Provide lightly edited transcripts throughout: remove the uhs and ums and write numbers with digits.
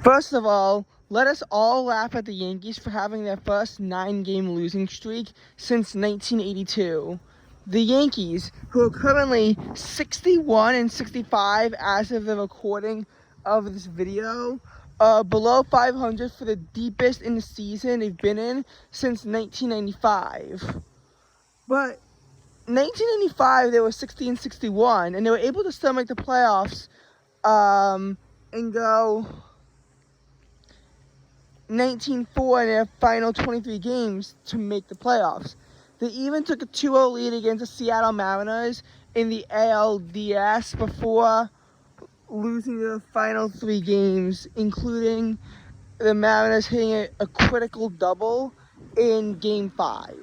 First of all, let us all laugh at the Yankees for having their first 9-game losing streak since 1982. The Yankees, who are currently 61 and 65 as of the recording of this video, are below 500 for the deepest in the season they've been in since 1995. But 1995, they were 60 and 61, and they were able to still make the playoffs and go 19-4 in their final 23 games to make the playoffs. They even took a 2-0 lead against the Seattle Mariners in the ALDS before losing the final 3 games, including the Mariners hitting a critical double in Game 5.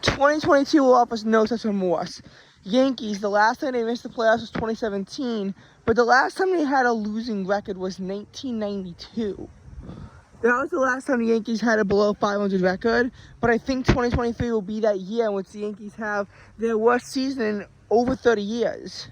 2022 will offer no such remorse. Yankees, the last time they missed the playoffs was 2017, but the last time they had a losing record was 1992. That was the last time the Yankees had a below 500 record, but I think 2023 will be that year in which the Yankees have their worst season in over 30 years.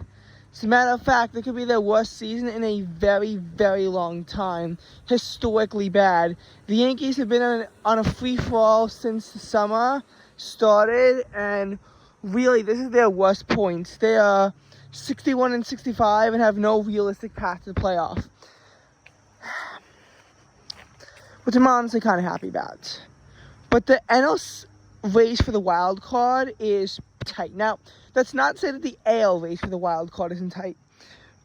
As a matter of fact, it could be their worst season in a very, very long time. Historically bad. The Yankees have been on a free-for-all since the summer started, and really, this is their worst points. They are 61 and 65 and have no realistic path to the playoff, which I'm honestly kind of happy about. But the NL race for the wild card is tight. Now, that's not to say that the AL race for the wild card isn't tight.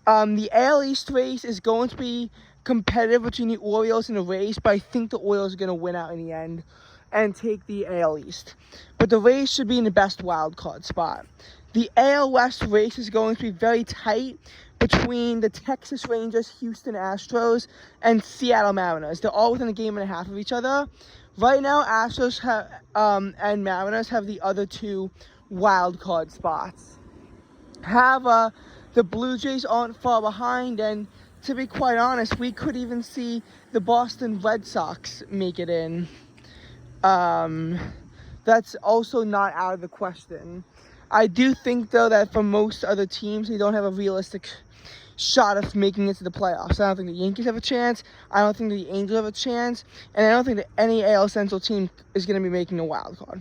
The AL East race is going to be competitive between the Orioles and the Rays, but I think the Orioles are going to win out in the end and take the AL East. But the Rays should be in the best wild card spot. The AL West race is going to be very tight between the Texas Rangers, Houston Astros, and Seattle Mariners. They're all within a game and a half of each other. Right now, Astros and Mariners have the other 2 wild card spots. However, the Blue Jays aren't far behind, and to be quite honest, we could even see the Boston Red Sox make it in. That's also not out of the question. I do think, though, that for most other teams, they don't have a realistic shot of making it to the playoffs. I don't think the Yankees have a chance. I don't think the Angels have a chance. And I don't think that any AL Central team is going to be making a wild card.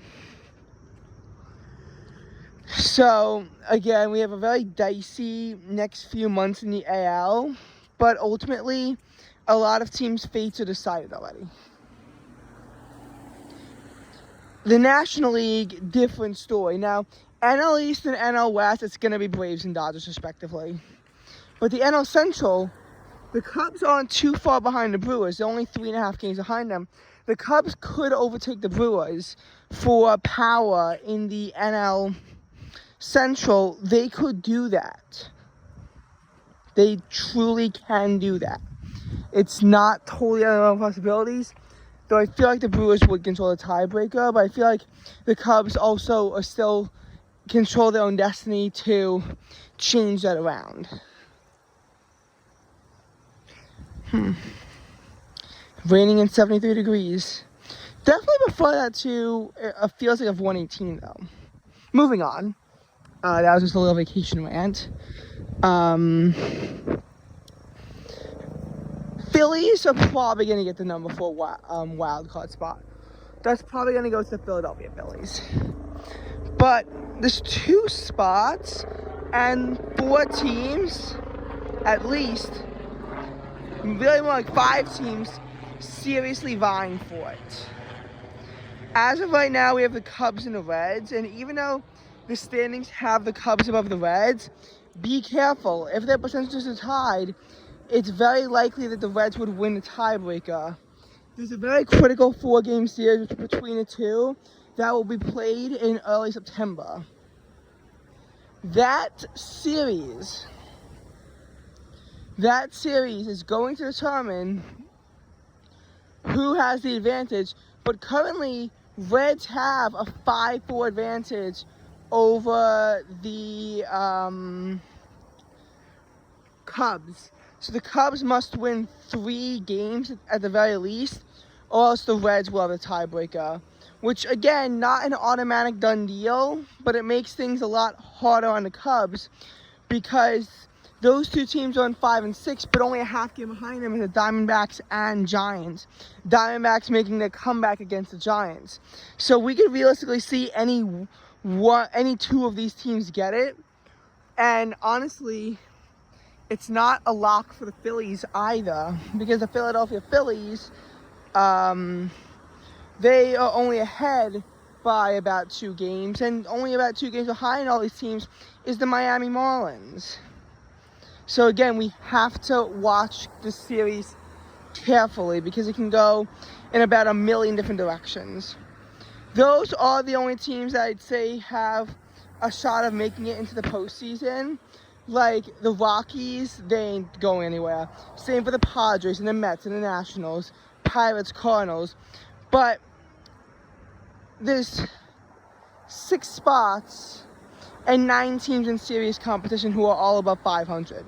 So, again, we have a very dicey next few months in the AL. But ultimately, a lot of teams' fates are decided already. The National League, different story. Now, NL East and NL West, it's going to be Braves and Dodgers, respectively. But the NL Central, the Cubs aren't too far behind the Brewers. They're only 3.5 games behind them. The Cubs could overtake the Brewers for power in the NL Central. They could do that. They truly can do that. It's not totally out of possibilities. Though I feel like the Brewers would control the tiebreaker, but I feel like the Cubs also are still control their own destiny to change that around. Raining in 73 degrees. Definitely prefer that to a feels like of 118 though. Moving on. That was just a little vacation rant. Phillies are probably going to get the number 4 wild card spot. That's probably going to go to the Philadelphia Phillies. But there's 2 spots and 4 teams, at least, really more like 5 teams, seriously vying for it. As of right now, we have the Cubs and the Reds, and even though the standings have the Cubs above the Reds, be careful. If their percentages are tied, it's very likely that the Reds would win the tiebreaker. There's a very critical 4-game series between the 2 that will be played in early September. That series is going to determine who has the advantage, but currently Reds have a 5-4 advantage over the Cubs. So the Cubs must win 3 games at the very least, or else the Reds will have a tiebreaker. Which, again, not an automatic done deal, but it makes things a lot harder on the Cubs because Those two teams are in 5 and 6, but only a half game behind them is the Diamondbacks and Giants. Diamondbacks making their comeback against the Giants. So we could realistically see any two of these teams get it. And honestly, it's not a lock for the Phillies either, because the Philadelphia Phillies, they are only ahead by about 2 games, and only about 2 games behind all these teams is the Miami Marlins. So again, we have to watch this series carefully because it can go in about a million different directions. Those are the only teams that I'd say have a shot of making it into the postseason. Like the Rockies, they ain't going anywhere. Same for the Padres and the Mets and the Nationals, Pirates, Cardinals. But there's 6 spots and 9 teams in serious competition who are all above 500.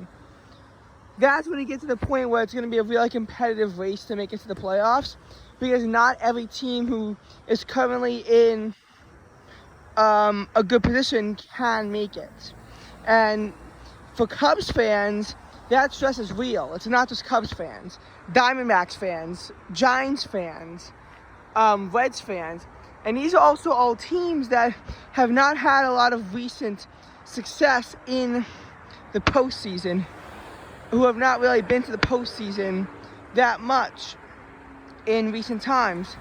That's when you get to the point where it's going to be a really competitive race to make it to the playoffs, because not every team who is currently in a good position can make it. And for Cubs fans, that stress is real. It's not just Cubs fans. Diamondbacks fans, Giants fans, Reds fans. And these are also all teams that have not had a lot of recent success in the postseason, who have not really been to the postseason that much in recent times.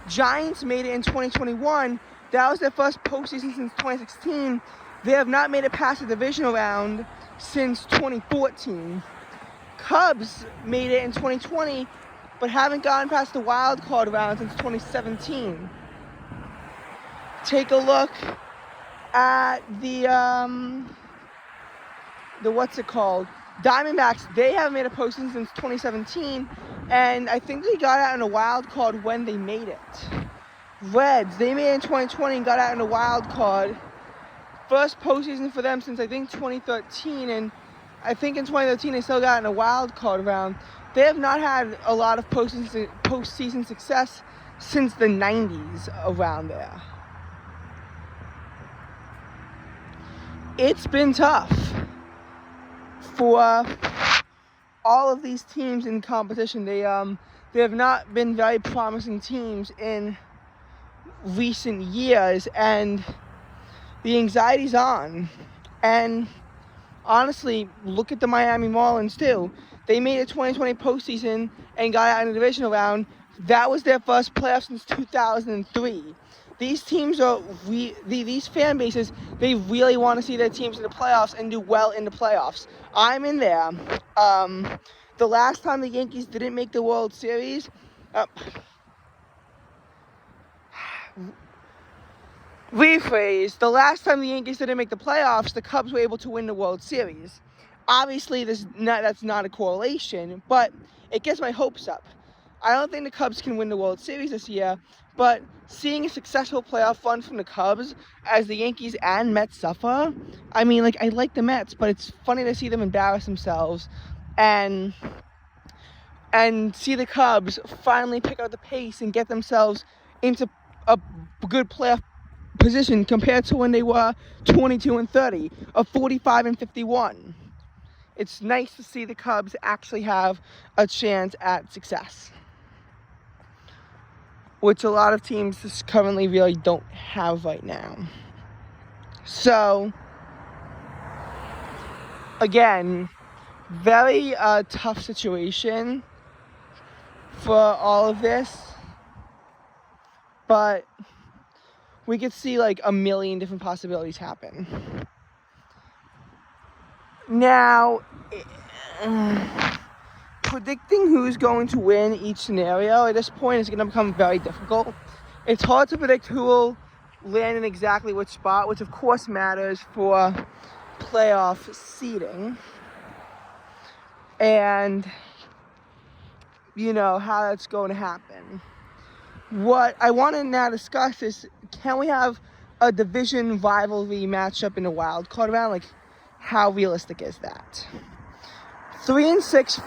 Giants made it in 2021. That was their first postseason since 2016. They have not made it past the divisional round since 2014. Cubs made it in 2020, but haven't gotten past the wild card round since 2017. Take a look at the what's it called? Diamondbacks. They haven't made a postseason since 2017, and I think they got out in a wild card when they made it. Reds, they made it in 2020 and got out in a wild card. First postseason for them since I think 2013, and I think in 2013 they still got in a wild card round. They have not had a lot of postseason success since the 90s around there. It's been tough for all of these teams in competition. They have not been very promising teams in recent years, and the anxiety's on. And honestly, look at the Miami Marlins too. They made a 2020 postseason and got out in the divisional round. That was their first playoff since 2003. These teams these fan bases, they really want to see their teams in the playoffs and do well in the playoffs. I'm in there. The last time the Yankees didn't make the World Series, rephrase, the last time the Yankees didn't make the playoffs, the Cubs were able to win the World Series. Obviously, that's not a correlation, but it gets my hopes up. I don't think the Cubs can win the World Series this year, but seeing a successful playoff run from the Cubs as the Yankees and Mets suffer, I mean, like, I like the Mets, but it's funny to see them embarrass themselves and see the Cubs finally pick up the pace and get themselves into a good playoff position compared to when they were 22-30 or 45-51. It's nice to see the Cubs actually have a chance at success, which a lot of teams just currently really don't have right now. So, again, very tough situation for all of this, but we could see like a million different possibilities happen. Now, predicting who's going to win each scenario at this point is going to become very difficult. It's hard to predict who will land in exactly which spot, which of course matters for playoff seeding. And, you know, how that's going to happen. What I want to now discuss is, can we have a division rivalry matchup in the wild card round? Like, how realistic is that? 3-6,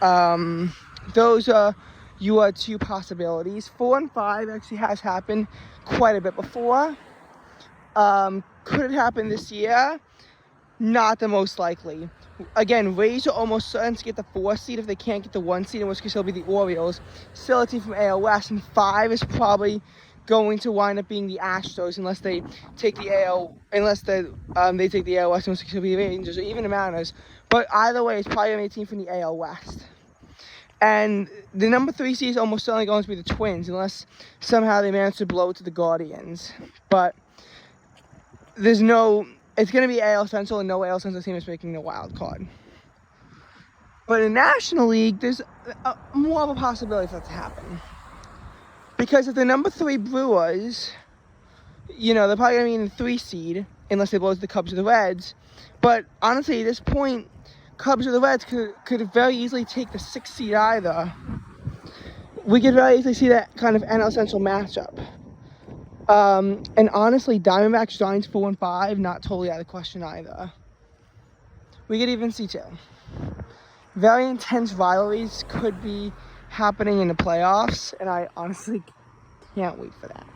4-5. Those are your 2 possibilities. 4-5 actually has happened quite a bit before. Could it happen this year? not the most likely. Again, Rays are almost certain to get the 4 seed if they can't get the 1 seed, in which case it'll be the Orioles. Still a team from AL West, and 5 is probably going to wind up being the Astros unless they take the they take the AL West, in which case it'll be the Rangers or even the Mariners. But either way, it's probably going to be a team from the AL West. And the number 3 seed is almost certainly going to be the Twins, unless somehow they manage to blow it to the Guardians. But it's going to be AL Central, and no AL Central team is making the wild card. But in the National League, there's more of a possibility for that to happen. Because if the number 3 Brewers, they're probably going to be in the 3 seed, unless they blow it to the Cubs or the Reds. But honestly, at this point, Cubs or the Reds could very easily take the 6th seed either. We could very easily see that kind of NL Central matchup. And honestly, Diamondbacks, Giants 4-5, not totally out of the question either. We could even see 2. Very intense rivalries could be happening in the playoffs, and I honestly can't wait for that.